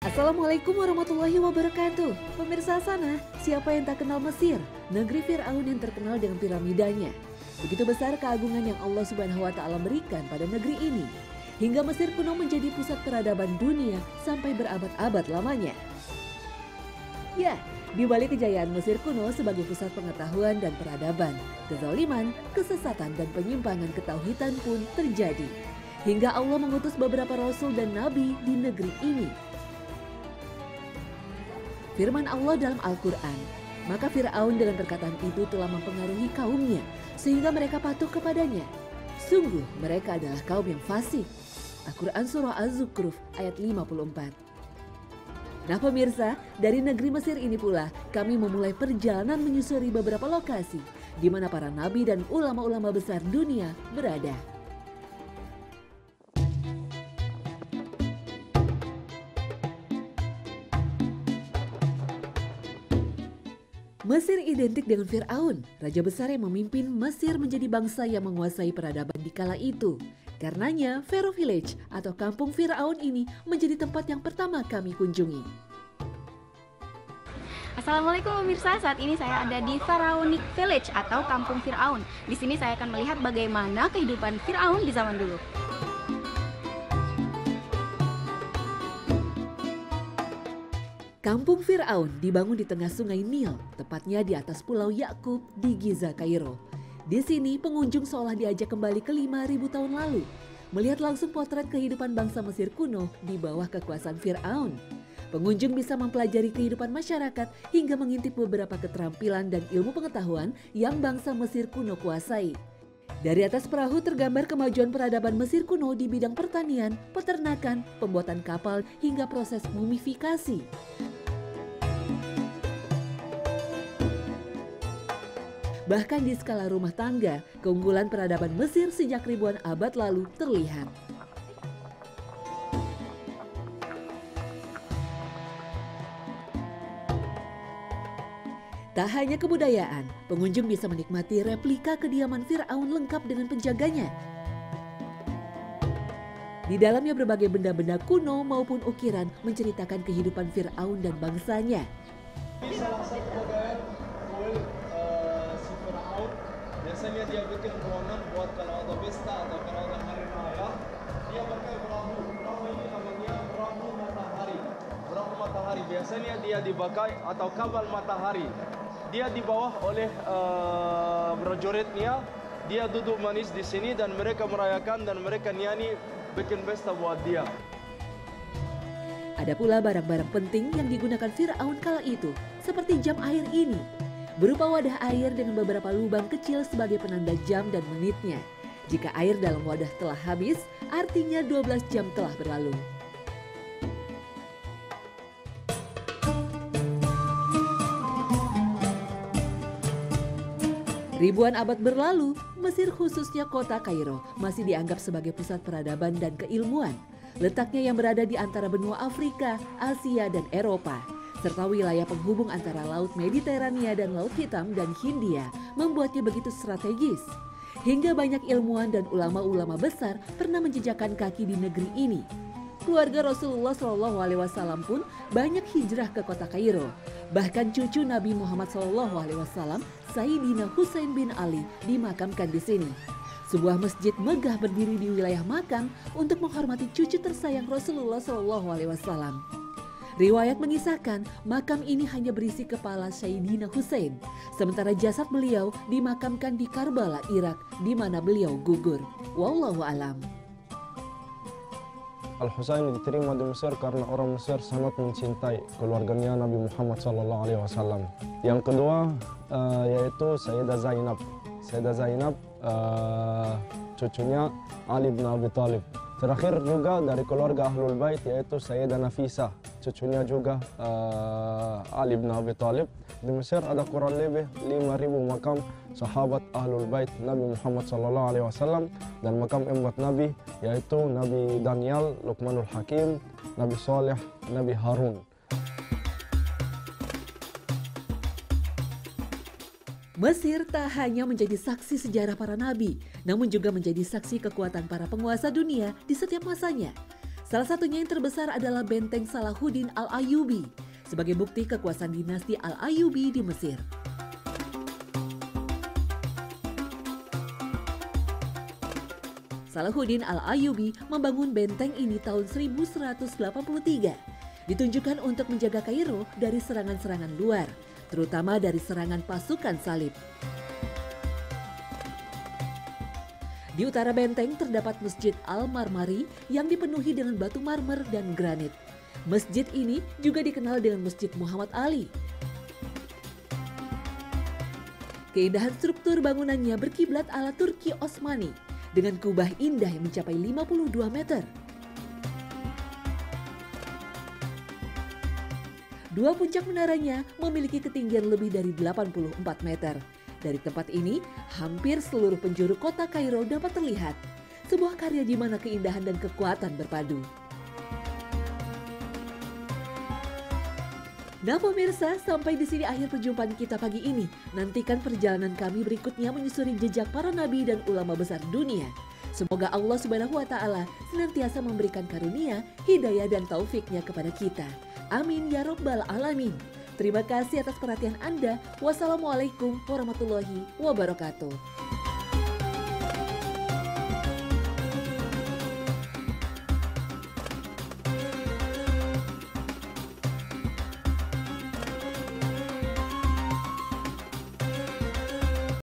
Assalamualaikum warahmatullahi wabarakatuh. Pemirsa sana, siapa yang tak kenal Mesir, negeri Fir'aun yang terkenal dengan piramidanya. Begitu besar keagungan yang Allah Subhanahu wa Ta'ala berikan pada negeri ini, hingga Mesir kuno menjadi pusat peradaban dunia sampai berabad-abad lamanya. Ya, di balik kejayaan Mesir kuno sebagai pusat pengetahuan dan peradaban, kezaliman, kesesatan dan penyimpangan ketauhidan pun terjadi. Hingga Allah mengutus beberapa rasul dan nabi di negeri ini. Firman Allah dalam Al-Quran, maka Fir'aun dengan perkataan itu telah mempengaruhi kaumnya sehingga mereka patuh kepadanya. Sungguh mereka adalah kaum yang fasik. Al-Quran Surah Az-Zukhruf ayat 54. Nah pemirsa, dari negeri Mesir ini pula kami memulai perjalanan menyusuri beberapa lokasi di mana para nabi dan ulama-ulama besar dunia berada. Mesir identik dengan Fir'aun, raja besar yang memimpin Mesir menjadi bangsa yang menguasai peradaban di kala itu. Karenanya, Pharaoh Village atau kampung Fir'aun ini menjadi tempat yang pertama kami kunjungi. Assalamualaikum pemirsa, saat ini saya ada di Pharaonic Village atau kampung Fir'aun. Di sini saya akan melihat bagaimana kehidupan Fir'aun di zaman dulu. Kampung Fir'aun dibangun di tengah sungai Nil, tepatnya di atas pulau Yakub di Giza, Kairo. Di sini pengunjung seolah diajak kembali ke 5.000 tahun lalu, melihat langsung potret kehidupan bangsa Mesir kuno di bawah kekuasaan Fir'aun. Pengunjung bisa mempelajari kehidupan masyarakat hingga mengintip beberapa keterampilan dan ilmu pengetahuan yang bangsa Mesir kuno kuasai. Dari atas perahu tergambar kemajuan peradaban Mesir kuno di bidang pertanian, peternakan, pembuatan kapal, hingga proses mumifikasi. Bahkan di skala rumah tangga, keunggulan peradaban Mesir sejak ribuan abad lalu terlihat. Tak hanya kebudayaan, pengunjung bisa menikmati replika kediaman Fir'aun lengkap dengan penjaganya. Di dalamnya berbagai benda-benda kuno maupun ukiran menceritakan kehidupan Fir'aun dan bangsanya. Biasanya dia bikin ruangan buat kalau ada pesta atau kalau ada hari raya, dia pakai perahu. Perahu ini namanya perahu matahari. Perahu matahari biasanya dia dipakai atau kapal matahari. Dia di bawah oleh prajuritnya. Dia duduk manis di sini dan mereka merayakan dan mereka nyanyi bikin pesta buat dia. Ada pula barang-barang penting yang digunakan Fir'aun kala itu, seperti jam air ini. Berupa wadah air dengan beberapa lubang kecil sebagai penanda jam dan menitnya. Jika air dalam wadah telah habis, artinya 12 jam telah berlalu. Ribuan abad berlalu, Mesir khususnya kota Kairo masih dianggap sebagai pusat peradaban dan keilmuan. Letaknya yang berada di antara benua Afrika, Asia, dan Eropa, serta wilayah penghubung antara Laut Mediterania dan Laut Hitam dan Hindia membuatnya begitu strategis. Hingga banyak ilmuwan dan ulama-ulama besar pernah menjejakkan kaki di negeri ini. Keluarga Rasulullah SAW pun banyak hijrah ke kota Kairo. Bahkan cucu Nabi Muhammad SAW, Sayyidina Husain bin Ali, dimakamkan di sini. Sebuah masjid megah berdiri di wilayah makam untuk menghormati cucu tersayang Rasulullah SAW. Riwayat mengisahkan makam ini hanya berisi kepala Sayyidina Husain, sementara jasad beliau dimakamkan di Karbala, Irak, di mana beliau gugur. Wallahu alam. Al-Husain diterima di Mesir karena orang Mesir sangat mencintai keluarganya Nabi Muhammad SAW. Yang kedua yaitu Sayyidah Zainab. Sayyidah Zainab cucunya Ali bin Abi Thalib. Terakhir juga dari keluarga Ahlul Bait yaitu Sayyidah Nafisah, cucunya juga Ali bin Abi Thalib. Di Mesir ada kurang lebih 5.000 makam sahabat Ahlul Bait Nabi Muhammad SAW dan makam empat Nabi yaitu Nabi Daniel, Luqmanul Hakim, Nabi Saleh, Nabi Harun. Mesir tak hanya menjadi saksi sejarah para nabi, namun juga menjadi saksi kekuatan para penguasa dunia di setiap masanya. Salah satunya yang terbesar adalah Benteng Salahuddin Al-Ayyubi sebagai bukti kekuasaan dinasti Al-Ayyubi di Mesir. Salahuddin Al-Ayyubi membangun benteng ini tahun 1183. Ditunjukkan untuk menjaga Kairo dari serangan-serangan luar, terutama dari serangan pasukan salib. Di utara benteng terdapat Masjid Al-Marmari yang dipenuhi dengan batu marmer dan granit. Masjid ini juga dikenal dengan Masjid Muhammad Ali. Keindahan struktur bangunannya berkiblat ala Turki Osmani dengan kubah indah yang mencapai 52 meter. Dua puncak menaranya memiliki ketinggian lebih dari 84 meter. Dari tempat ini, hampir seluruh penjuru kota Kairo dapat terlihat. Sebuah karya di mana keindahan dan kekuatan berpadu. Nah pemirsa, sampai di sini akhir perjumpaan kita pagi ini. Nantikan perjalanan kami berikutnya menyusuri jejak para nabi dan ulama besar dunia. Semoga Allah Subhanahu wa Ta'ala senantiasa memberikan karunia, hidayah dan taufiknya kepada kita. Amin ya Rabbal Alamin. Terima kasih atas perhatian Anda. Wassalamualaikum warahmatullahi wabarakatuh.